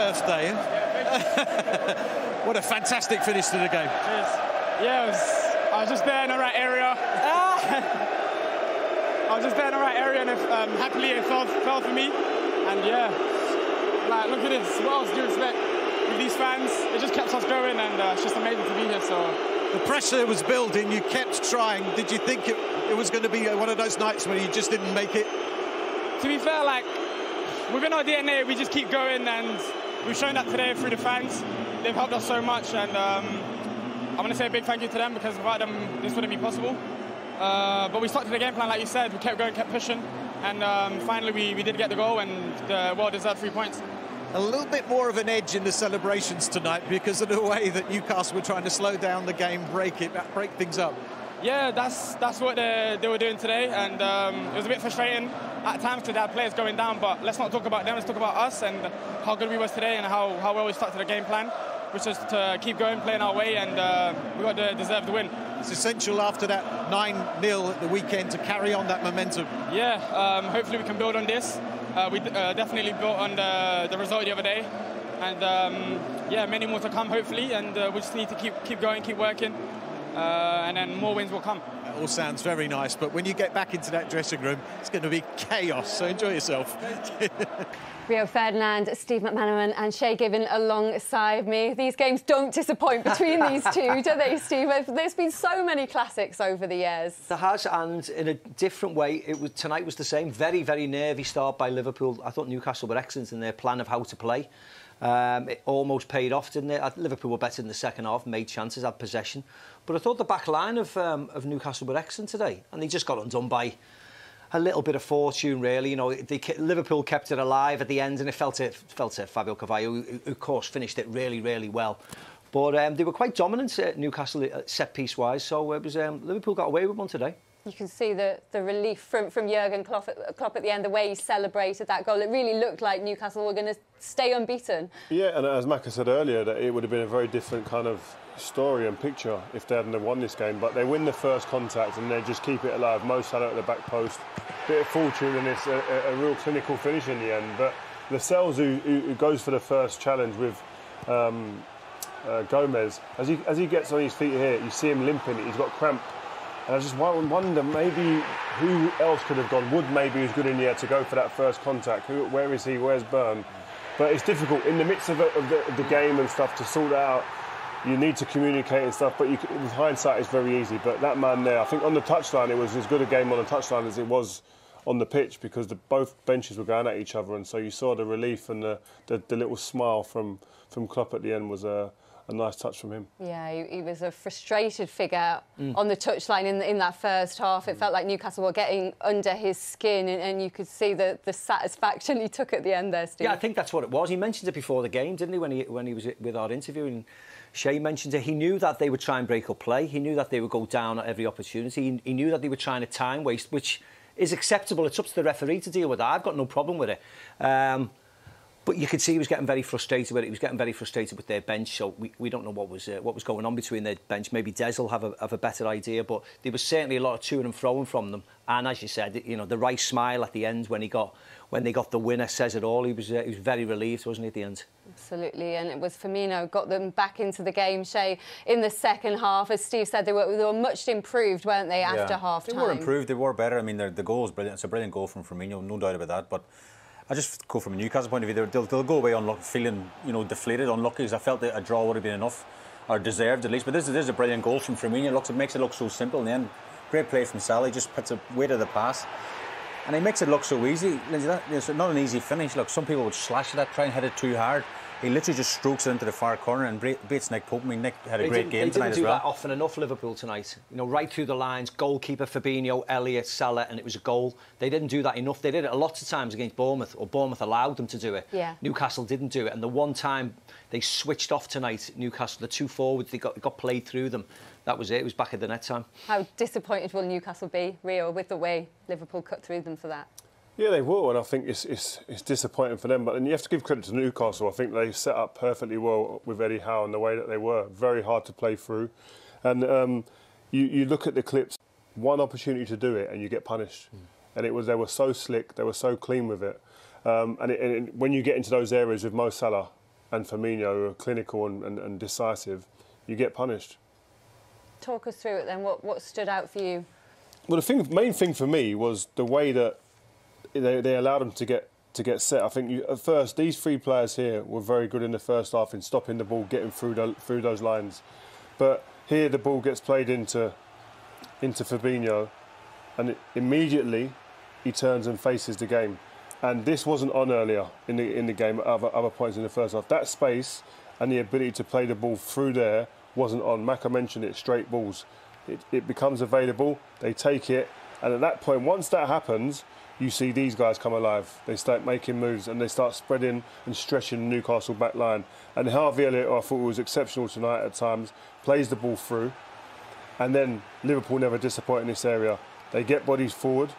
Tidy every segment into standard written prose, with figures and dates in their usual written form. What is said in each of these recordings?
Birthday. What a fantastic finish to the game. Cheers. Yeah, I was just there in the right area. I was just there in the right area, and happily it fell for me. And yeah, like, look at this. What else do you expect with these fans? It just kept us going, and it's just amazing to be here. So the pressure was building. You kept trying. Did you think it was going to be one of those nights when you just didn't make it? To be fair, like, within our DNA, we just keep going, and we've shown that today through the fans. They've helped us so much, and I want to say a big thank you to them, because without them, this wouldn't be possible. But we stuck to the game plan, like you said. We kept going, kept pushing, and finally we did get the goal, and the well-deserved 3 points. A little bit more of an edge in the celebrations tonight because of the way that Newcastle were trying to slow down the game, break things up. Yeah, that's what they were doing today, and it was a bit frustrating at times because they had players going down. But let's not talk about them. Let's talk about us and how good we was today, and how well we stuck to the game plan, which is to keep going, playing our way, and we got to deserve the win. It's essential after that 9-0 at the weekend to carry on that momentum. Yeah, hopefully we can build on this. We definitely built on the result the other day, and yeah, many more to come hopefully, and we just need to keep going, keep working, and then more wins will come. That all sounds very nice, but when you get back into that dressing room, it's going to be chaos, so enjoy yourself. Rio Ferdinand, Steve McManaman and Shay Given alongside me. These games don't disappoint between these two, do they, Steve? There's been so many classics over the years. There has, and in a different way. Tonight was the same. Very, very nervy start by Liverpool. I thought Newcastle were excellent in their plan of how to play. It almost paid off, didn't it? Liverpool were better in the second half, made chances, had possession. But I thought the back line of Newcastle were excellent today, and they just got undone by a little bit of fortune, really. You know, Liverpool kept it alive at the end, and it fell to Fabio Carvalho, who of course finished it really, really well. But they were quite dominant at Newcastle set-piece wise, so it was Liverpool got away with one today. You can see the relief from Jurgen Klopp at the end, the way he celebrated that goal. It really looked like Newcastle were going to stay unbeaten. Yeah, and as Maka said earlier, that it would have been a very different kind of story and picture if they hadn't won this game. But they win the first contact and they just keep it alive. Mo Salah at the back post, bit of fortune, and it's a real clinical finish in the end. But Lascelles, who goes for the first challenge with Gomez, as he gets on his feet here, you see him limping. He's got cramp. And I just wonder, maybe who else could have gone? Wood maybe was good in the air to go for that first contact. Where is he? Where's Byrne? But it's difficult in the midst of the game and stuff to sort that out. You need to communicate and stuff, but with hindsight, it's very easy. But that man there, I think on the touchline, it was as good a game on the touchline as it was on the pitch, because both benches were going at each other, and so you saw the relief and the little smile from Klopp at the end was a nice touch from him. Yeah, he was a frustrated figure on the touchline in that first half. It felt like Newcastle were getting under his skin, and you could see the satisfaction he took at the end there, Steve. Yeah, I think that's what it was. He mentioned it before the game, didn't he, when he was with our interview? And Shay mentioned it. He knew that they would try and break up play. He knew that they would go down at every opportunity. He knew that they were trying to time waste, which is acceptable. It's up to the referee to deal with that. I've got no problem with it. But you could see he was getting very frustrated with it. He was getting very frustrated with their bench. So we don't know what was going on between their bench. Maybe Des will have a better idea. But there was certainly a lot of to and fro from them. And as you said, you know, the right smile at the end when they got the winner says it all. He was very relieved, wasn't he, at the end? Absolutely, and it was Firmino got them back into the game, Shay, in the second half. As Steve said, they were much improved, weren't they, after half-time? They were improved, they were better. I mean, the goal was brilliant. It's a brilliant goal from Firmino, no doubt about that. But I just go from a Newcastle point of view, they'll go away feeling, you know, deflated, unlucky, because I felt that a draw would have been enough, or deserved at least. But this is a brilliant goal from Firmino. It makes it look so simple in the end. Great play from Salah, he just puts a weight of the pass. And he makes it look so easy. It's not an easy finish. Look, some people would slash that, try and hit it too hard. He literally just strokes it into the far corner and beats Nick Pope. I mean, Nick had a great game tonight as well. They didn't do that often enough, Liverpool, tonight. You know, right through the lines, goalkeeper, Fabio, Elliott, Salah, and it was a goal. They didn't do that enough. They did it a lot of times against Bournemouth, or Bournemouth allowed them to do it. Yeah. Newcastle didn't do it. And the one time they switched off tonight, Newcastle, the two forwards, they got played through them. That was it. It was back at the net time. How disappointed will Newcastle be, Rio, with the way Liverpool cut through them for that? Yeah, they will, and I think it's disappointing for them. But then you have to give credit to Newcastle. I think they set up perfectly well with Eddie Howe and the way that they were. Very hard to play through. And you look at the clips, one opportunity to do it and you get punished. And they were so slick, they were so clean with it. And when you get into those areas with Mo Salah, and Firmino are clinical and decisive, you get punished. Talk us through it then. What stood out for you? Well, the main thing for me was the way that they allowed them to get set. I think at first these three players here were very good in the first half in stopping the ball, getting through those lines. But here the ball gets played into Fabinho, and immediately he turns and faces the game. And this wasn't on earlier in the game at other points in the first half. That space and the ability to play the ball through there wasn't on. Maka mentioned it, straight balls. It becomes available, they take it, and at that point, once that happens, you see these guys come alive. They start making moves and they start spreading and stretching the Newcastle back line. And Harvey Elliott, I thought, was exceptional tonight at times, plays the ball through, and then Liverpool never disappoint in this area. They get bodies forward,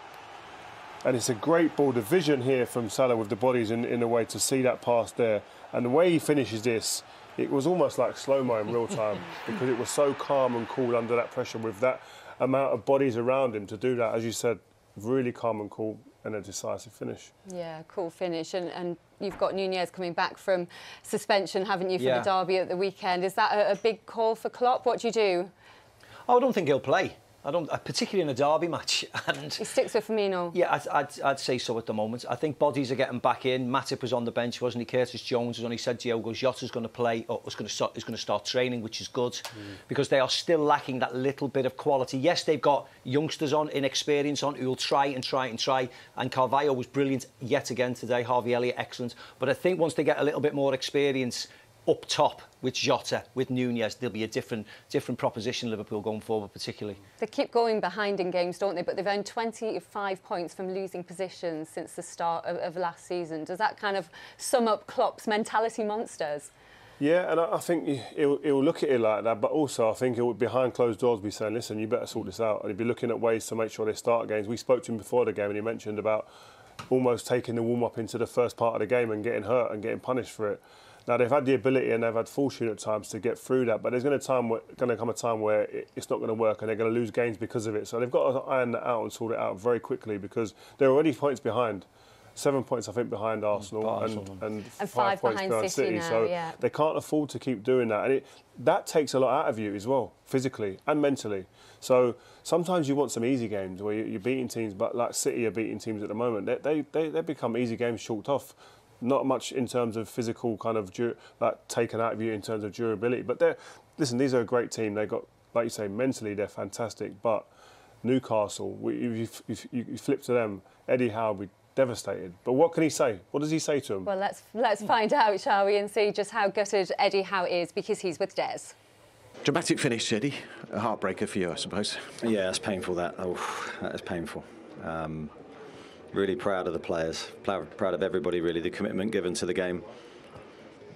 and it's a great ball. The vision here from Salah with the bodies in a way to see that pass there. And the way he finishes this, it was almost like slow-mo in real time because it was so calm and cool under that pressure with that amount of bodies around him to do that, as you said, really calm and cool and a decisive finish. Yeah, cool finish. And you've got Nunez coming back from suspension, haven't you, for the derby at the weekend. Is that a big call for Klopp? What do you do? Oh, I don't think he'll play. Particularly in a derby match. And he sticks with Firmino. Yeah, I'd say so at the moment. I think bodies are getting back in. Matip was on the bench, wasn't he? Curtis Jones has only said Diogo Jota's going to play, or is going to start training, which is good, because they are still lacking that little bit of quality. Yes, they've got youngsters on, inexperience on, who will try. And Carvalho was brilliant yet again today. Harvey Elliott, excellent. But I think once they get a little bit more experience up top with Jota, with Nunez, there'll be a different proposition, Liverpool, going forward particularly. They keep going behind in games, don't they? But they've earned 25 points from losing positions since the start of last season. Does that kind of sum up Klopp's mentality monsters? Yeah, and I think he'll look at it like that, but also I think he'll, behind closed doors, be saying, listen, you better sort this out. And he'll be looking at ways to make sure they start games. We spoke to him before the game and he mentioned about almost taking the warm-up into the first part of the game and getting hurt and getting punished for it. Now, they've had the ability and they've had fortune at times to get through that, but there's going to come a time where it's not going to work and they're going to lose games because of it. So they've got to iron that out and sort it out very quickly because they're already points behind. 7 points, I think, behind Arsenal and 5 points behind City. Now, so they can't afford to keep doing that. And that takes a lot out of you as well, physically and mentally. So sometimes you want some easy games where you're beating teams, but like City are beating teams at the moment. They become easy games chalked off. Not much in terms of physical kind of taken out of you in terms of durability. But listen, these are a great team. They got, like you say, mentally they're fantastic. But Newcastle, you flip to them, Eddie Howe will be devastated. But what can he say? What does he say to them? Well, let's find out, shall we, and see just how gutted Eddie Howe is because he's with Des. Dramatic finish, Eddie. A heartbreaker for you, I suppose. Yeah, it's painful. That is painful. Really proud of the players, proud of everybody, really, the commitment given to the game,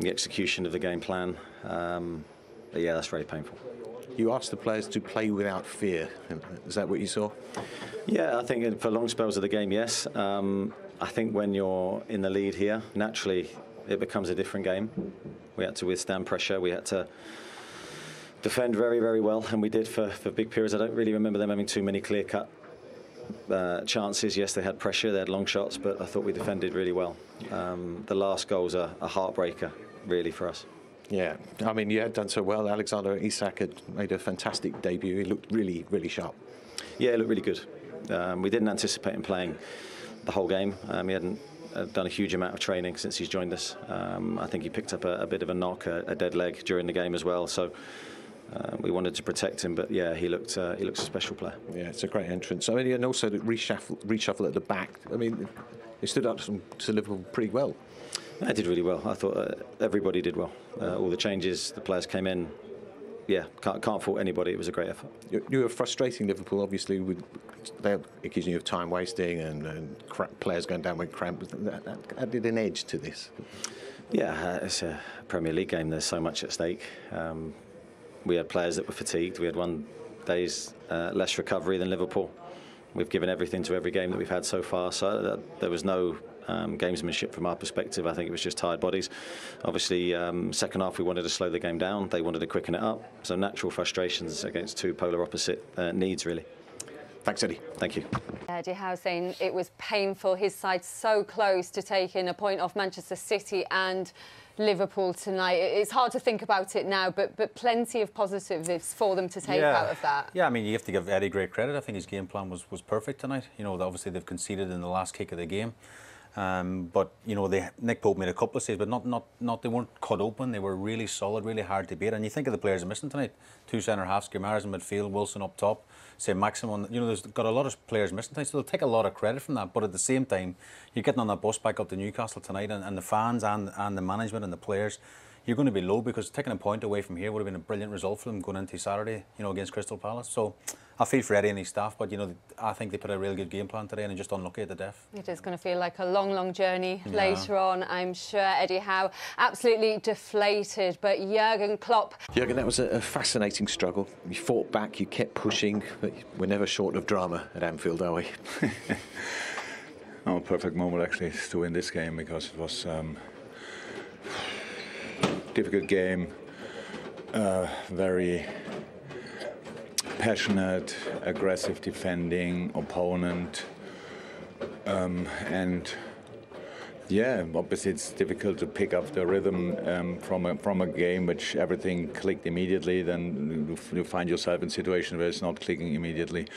the execution of the game plan. But yeah, that's very painful. You asked the players to play without fear. Is that what you saw? Yeah, I think for long spells of the game, yes. I think when you're in the lead here, naturally it becomes a different game. We had to withstand pressure. We had to defend very, very well, and we did for big periods. I don't really remember them having too many clear-cut chances. Yes, they had pressure, they had long shots, but I thought we defended really well. The last goal's a heartbreaker, really, for us. Yeah, I mean, you had done so well. Alexander Isak had made a fantastic debut. He looked really, really sharp. Yeah, he looked really good. We didn't anticipate him playing the whole game. He hadn't done a huge amount of training since he's joined us. I think he picked up a bit of a knock, a dead leg during the game as well. So we wanted to protect him, but yeah, he looks a special player. Yeah, it's a great entrance. I mean, and also the reshuffle at the back. I mean, he stood up to Liverpool pretty well. I did really well. I thought everybody did well. All the changes, the players came in. Yeah, can't fault anybody. It was a great effort. You were frustrating Liverpool, obviously. They're accusing you of time wasting and players going down with cramp. That added an edge to this. Yeah, it's a Premier League game. There's so much at stake. We had players that were fatigued. We had one day's less recovery than Liverpool. We've given everything to every game that we've had so far, so there was no gamesmanship from our perspective. I think it was just tired bodies. Obviously, second half we wanted to slow the game down. They wanted to quicken it up. So natural frustrations against two polar opposite needs, really. Thanks, Eddie. Thank you. Eddie Howe saying it was painful. His side so close to taking a point off Manchester City and Liverpool tonight. It's hard to think about it now, but plenty of positives for them to take out of that. Yeah, I mean, you have to give Eddie great credit. I think his game plan was perfect tonight. You know, obviously they've conceded in the last kick of the game. But you know, Nick Pope made a couple of saves, but not they weren't cut open. They were really solid, really hard to beat. And you think of the players missing tonight: 2 centre halves, Guimaraes in midfield, Wilson up top, say Maximum. You know, there's got a lot of players missing tonight, so they'll take a lot of credit from that. But at the same time, you're getting on that bus back up to Newcastle tonight, and the fans and the management and the players, you're going to be low, because taking a point away from here would have been a brilliant result for them going into Saturday, you know, against Crystal Palace. So I feel for Eddie and his staff, but you know, I think they put a real good game plan today, and they're just unlucky at the death. It is going to feel like a long, long journey later on, I'm sure. Eddie Howe absolutely deflated, but Jurgen Klopp. Jurgen, that was a fascinating struggle. You fought back, you kept pushing, but we're never short of drama at Anfield, are we? No, perfect moment actually to win this game, because it was difficult game, very passionate, aggressive defending opponent, and yeah, obviously it's difficult to pick up the rhythm from a game which everything clicked immediately. Then you find yourself in a situation where it's not clicking immediately.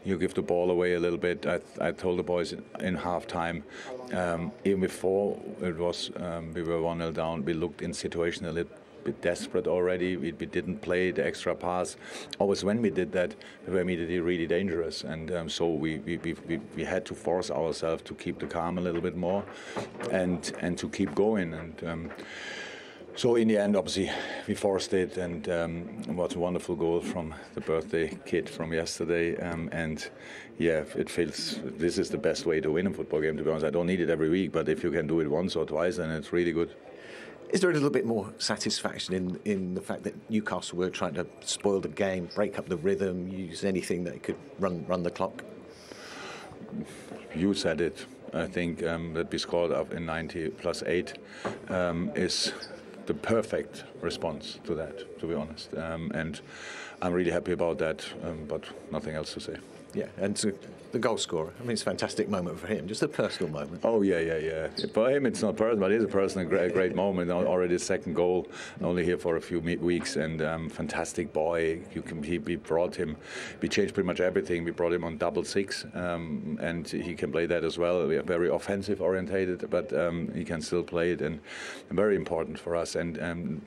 You give the ball away a little bit. I told the boys in half-time, even before it was we were 1-0 down, we looked in situation a little bit desperate already. We didn't play the extra pass. Always when we did that, we were immediately really dangerous, and so we had to force ourselves to keep the calm a little bit more, and to keep going. And so in the end, obviously, we forced it, and what a wonderful goal from the birthday kid from yesterday. And yeah, it feels this is the best way to win a football game. To be honest, I don't need it every week, but if you can do it once or twice, then it's really good. Is there a little bit more satisfaction in the fact that Newcastle were trying to spoil the game, break up the rhythm, use anything that could run the clock? You said it. I think that we scored up in 90 plus 8 is the perfect response to that, to be honest. And I'm really happy about that, but nothing else to say. Yeah, and the goal scorer. I mean, it's a fantastic moment for him, just a personal moment. Oh, yeah. For him, it's not personal, but it is a personal, great moment. Already his second goal, only here for a few weeks, and fantastic boy. We brought him, we changed pretty much everything. We brought him on 6-6, and he can play that as well. We are very offensive orientated, but he can still play it, and very important for us. And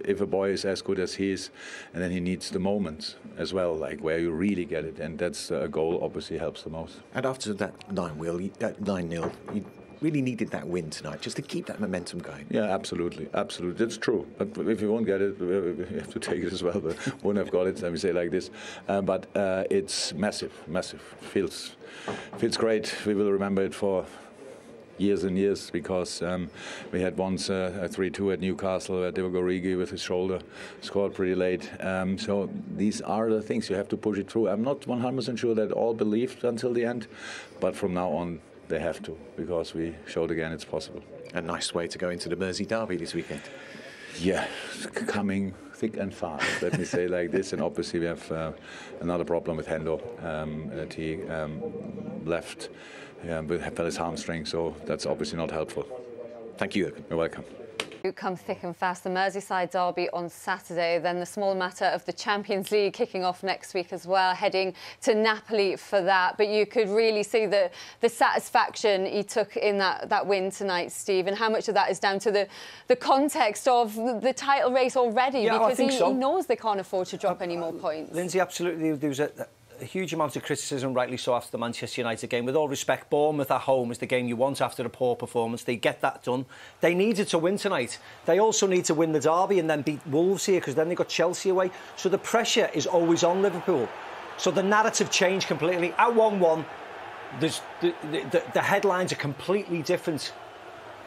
if a boy is as good as he is, and then he needs the moments as well, like where you really get it, and that's a goal obviously helps the most. And after that 9-0, you really needed that win tonight just to keep that momentum going. Yeah, absolutely. That's true. But if you won't get it, we have to take it as well. But won't have got it, let me say like this. But it's massive. Feels great. We will remember it for years and years, because we had once a 3-2 at Newcastle where Divock Origi with his shoulder scored pretty late. So these are the things you have to push it through. I'm not 100% sure that all believed until the end, but from now on they have to, because we showed again it's possible. A nice way to go into the Mersey derby this weekend. Yeah, coming thick and fast, let me say like this. And obviously we have another problem with Hendo, that he left with his hamstring, so that's obviously not helpful. Thank you. You're welcome. Come thick and fast. The Merseyside derby on Saturday, then the small matter of the Champions League kicking off next week as well, heading to Napoli for that. But you could really see the satisfaction he took in that win tonight, Steve, and how much of that is down to the context of the title race already, because he knows they can't afford to drop any more points. Lindsay, absolutely. There was a huge amount of criticism, rightly so, after the Manchester United game. With all respect, Bournemouth at home is the game you want after a poor performance. They get that done. They needed to win tonight. They also need to win the derby and then beat Wolves here, because then they got Chelsea away. So the pressure is always on Liverpool. So the narrative changed completely. At 1-1, the headlines are completely different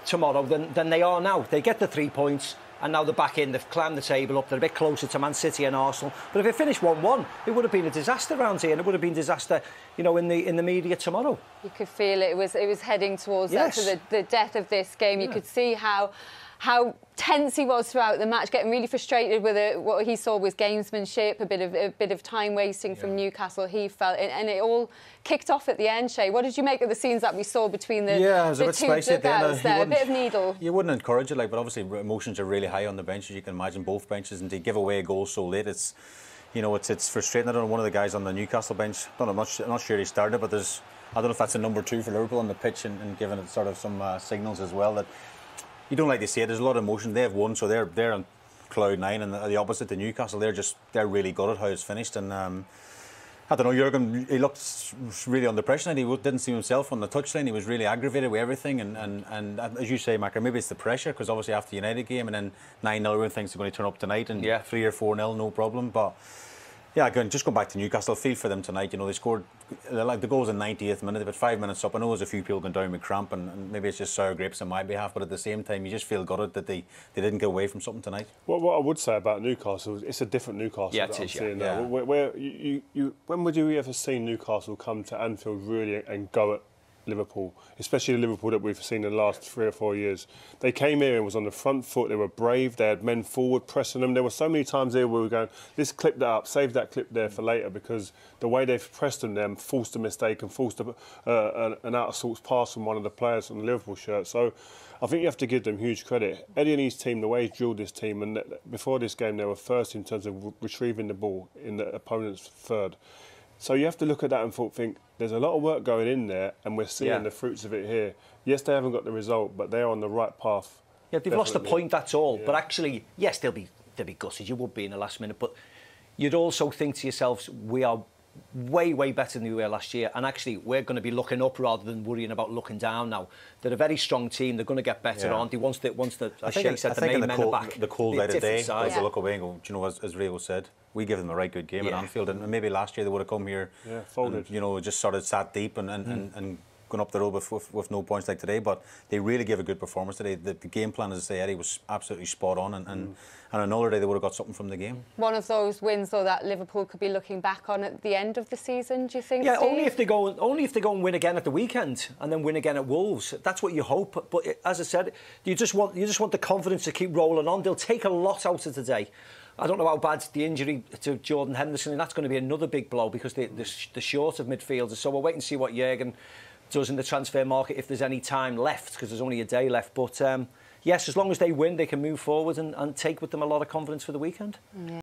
tomorrow than they are now. They get the 3 points. And now they're back in, they've climbed the table up, they're a bit closer to Man City and Arsenal. But if it finished 1-1, it would have been a disaster around here, and it would have been disaster, you know, in the media tomorrow. You could feel it was heading towards that, to the death of this game. You could see how how tense he was throughout the match, getting really frustrated with it. What he saw was gamesmanship, a bit of time wasting from Newcastle. He felt, and it all kicked off at the end. Shay, what did you make of the scenes that we saw between the it was a bit two spicy at the end. there? A bit of needle. You wouldn't encourage it, like, but obviously emotions are really high on the bench, as you can imagine, both benches, and to give away a goal so late, it's, you know, it's frustrating. I don't know, one of the guys on the Newcastle bench, I'm not sure he started, but I don't know if that's a number 2 for Liverpool on the pitch, and giving it sort of some signals as well that you don't like to see it. There's a lot of emotion. They have won, so they're on cloud 9, and the opposite to Newcastle, they're really good at how it's finished. And I don't know, Jurgen, he looked really under pressure, and he didn't see himself on the touchline. He was really aggravated with everything, and as you say, Macca, maybe it's the pressure, because obviously after the United game and then 9-0, everyone thinks they're going to turn up tonight, and 3 or 4-0, no problem. But yeah, again, just going back to Newcastle, feel for them tonight. You know, they scored, like, the goals in 90th minute, about 5 minutes up. I know there's a few people going down with cramp, and maybe it's just sour grapes on my behalf, but at the same time, you just feel gutted that they didn't get away from something tonight. What I would say about Newcastle, it's a different Newcastle. Yeah, it is, now. When would you ever see Newcastle come to Anfield really and go at Liverpool, especially the Liverpool that we've seen in the last 3 or 4 years? They came here and was on the front foot. They were brave. They had men forward pressing them. There were so many times here where we were going, let's clip that up, save that clip there for later, because the way they've pressed them forced a mistake and forced an out of sorts pass from one of the players on the Liverpool shirt. So I think you have to give them huge credit. Eddie and his team, the way he's drilled this team, and before this game they were first in terms of retrieving the ball in the opponent's third. So you have to look at that and think, there's a lot of work going in there, and we're seeing the fruits of it here. Yes, they haven't got the result, but they're on the right path. Yeah, they've lost a point, that's all. Yeah. But actually, yes, they'll be gutted. You would be in the last minute. But you'd also think to yourselves, we are way, way better than we were last year. And actually, we're going to be looking up rather than worrying about looking down now. They're a very strong team. They're going to get better, aren't they? Once as Shay said, the main men are back. The cold light of day, as they look away and go, do you know, as Rio said, we give them a right good game at Anfield, and maybe last year they would have come here, folded. And, you know, just sort of sat deep and gone up the road with no points like today. But they really gave a good performance today. The game plan, as I say, Eddie, was absolutely spot on, and another day they would have got something from the game. One of those wins, though, that Liverpool could be looking back on at the end of the season, do you think? Yeah, Steve? only if they go and win again at the weekend, and then win again at Wolves. That's what you hope. But as I said, you just want the confidence to keep rolling on. They'll take a lot out of today. I don't know how bad the injury to Jordan Henderson, and that's going to be another big blow, because they're short of midfielders. So we'll wait and see what Jurgen does in the transfer market, if there's any time left, because there's only a day left. But yes, as long as they win, they can move forward and take with them a lot of confidence for the weekend. Yeah.